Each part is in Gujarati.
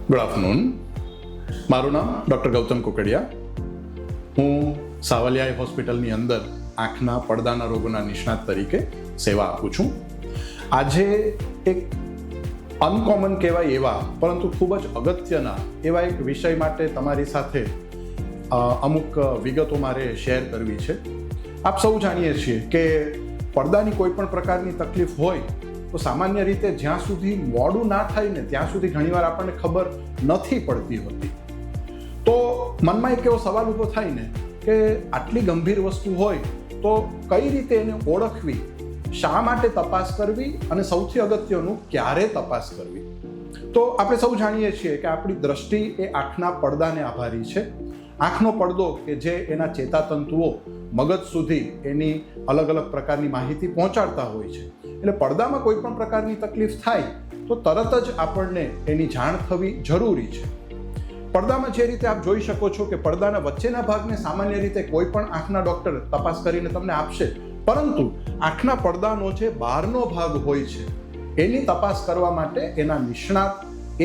Good afternoon. મારું નામ ડૉક્ટર ગૌતમ કુકડિયા. હું સાવલિયા હોસ્પિટલની અંદર આંખના પડદાના રોગોના નિષ્ણાત તરીકે સેવા આપું છું. આજે એક અનકોમન કહેવાય એવા પરંતુ ખૂબ જ અગત્યના એવા એક વિષય માટે તમારી સાથે અમુક વિગતો મારે શેર કરવી છે. આપ સૌ જાણીએ છીએ કે પડદાની કોઈ પણ પ્રકારની તકલીફ હોય તો સામાન્ય રીતે જ્યાં સુધી મોડું ના થાય ને ત્યાં સુધી ઘણીવાર આપણને ખબર નથી પડતી હોતી. તો મનમાં એક એવો સવાલ ઊભો થાય ને કે આટલી ગંભીર વસ્તુ હોય તો કઈ રીતે એને ઓળખવી, શા માટે તપાસ કરવી અને સૌથી અગત્યનું ક્યારે તપાસ કરવી. તો આપણે સૌ જાણીએ છીએ કે આપણી દ્રષ્ટિ એ આંખના પડદાને આભારી છે. આંખનો પડદો કે જે એના ચેતાતંતુઓ મગજ સુધી એની અલગ અલગ પ્રકારની માહિતી પહોંચાડતા હોય છે. એટલે પડદામાં કોઈ પણ પ્રકારની તકલીફ થાય તો તરત જ આપણને એની જાણ થવી જરૂરી છે. પડદામાં જે રીતે આપ જોઈ શકો છો કે પડદાના વચ્ચેના ભાગને સામાન્ય રીતે કોઈ પણ આંખના ડૉક્ટર તપાસ કરીને તમને આપશે, પરંતુ આંખના પડદાનો જે બહારનો ભાગ હોય છે એની તપાસ કરવા માટે એના નિષ્ણાત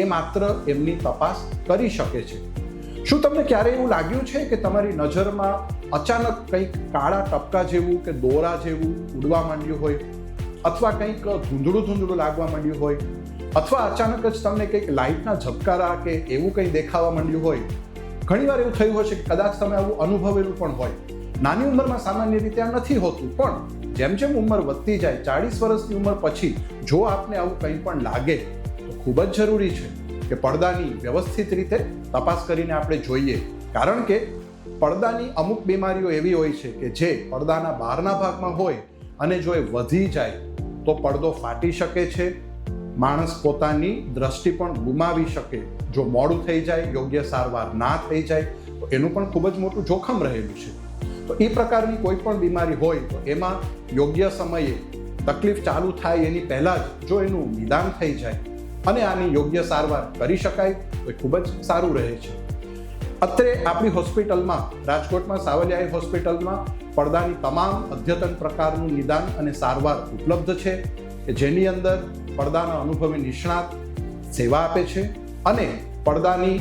એ માત્ર એમની તપાસ કરી શકે છે. શું તમને ક્યારેય એવું લાગ્યું છે કે તમારી નજરમાં અચાનક કંઈક કાળા ટપકા જેવું કે દોરા જેવું ઉડવા માંડ્યું હોય, અથવા કંઈક ધૂંધળું લાગવા માંડ્યું હોય, અથવા અચાનક જ તમને કંઈક લાઇટના ઝબકારા કે એવું કંઈ દેખાવા માંડ્યું હોય? ઘણીવાર એવું થયું હશે કે કદાચ તમે આવું અનુભવેલું પણ હોય. નાની ઉંમરમાં સામાન્ય રીતે આ નથી હોતું, પણ જેમ જેમ ઉંમર વધતી જાય, 40 વર્ષની ઉંમર પછી જો આપને આવું કંઈ પણ લાગે તો ખૂબ જ જરૂરી છે કે પડદાની વ્યવસ્થિત રીતે તપાસ કરીને આપણે જોઈએ. કારણ કે પડદાની અમુક બીમારીઓ એવી હોય છે કે જે પડદાના બહારના ભાગમાં હોય અને જો એ વધી જાય તો પડદો ફાટી શકે છે. માણસ પોતાની દ્રષ્ટિ પણ ગુમાવી શકે. જો મોડું થઈ જાય, યોગ્ય સારવાર ના થઈ જાય તો એનું પણ ખૂબ જ મોટું જોખમ રહેલું છે. તો એ પ્રકારની કોઈ પણ બીમારી હોય તો એમાં યોગ્ય સમયે તકલીફ ચાલુ થાય એની પહેલાં જ જો એનું નિદાન થઈ જાય અને આની યોગ્ય સારવાર કરી શકાય તો એ ખૂબ જ સારું રહે છે. અત્રે આપણી હોસ્પિટલમાં, રાજકોટમાં સાવલિયા હોસ્પિટલમાં પડદાની તમામ અદ્યતન પ્રકારનું નિદાન અને સારવાર ઉપલબ્ધ છે કે જેની અંદર પડદાના અનુભવી નિષ્ણાત સેવા આપે છે અને પડદાની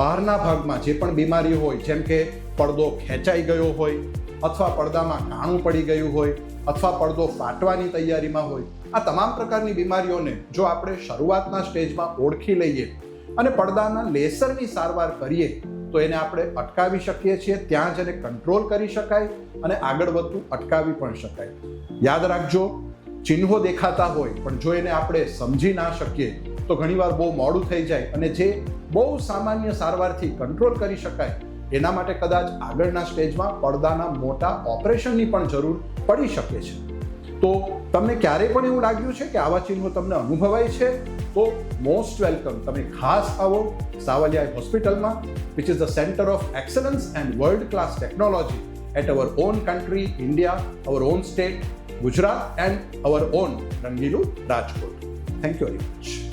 બહારના ભાગમાં જે પણ બીમારીઓ હોય, જેમ કે પડદો ખેંચાઈ ગયો હોય, અથવા પડદામાં કાણું પડી ગયું હોય, અથવા પડદો ફાટવાની તૈયારીમાં હોય, આ તમામ પ્રકારની બીમારીઓને જો આપણે શરૂઆતના સ્ટેજમાં ઓળખી લઈએ અને પડદાના લેસરની સારવાર કરીએ તો એને આપણે અટકાવી શકીએ છીએ. ત્યાં જ એને કંટ્રોલ કરી શકાય અને આગળ વધતું અટકાવી પણ શકાય. યાદ રાખજો, ચિહ્નો દેખાતા હોય પણ જો એને આપણે સમજી ના શકીએ તો ઘણીવાર બહુ મોડું થઈ જાય અને જે બહુ સામાન્ય સારવારથી કંટ્રોલ કરી શકાય એના માટે કદાચ આગળના સ્ટેજમાં પડદાના મોટા ઓપરેશનની પણ જરૂર પડી શકે છે. તો તમને ક્યારેય પણ એવું લાગ્યું છે કે આવા ચિહ્નો તમને અનુભવાય છે તો મોસ્ટ વેલકમ. તમે ખાસ આવો સાવલિયા હોસ્પિટલમાં, which is the center of excellence and world class technology at our own country, India, our own state, Gujarat and our own Rangilu, Rajkot. Thank you very much.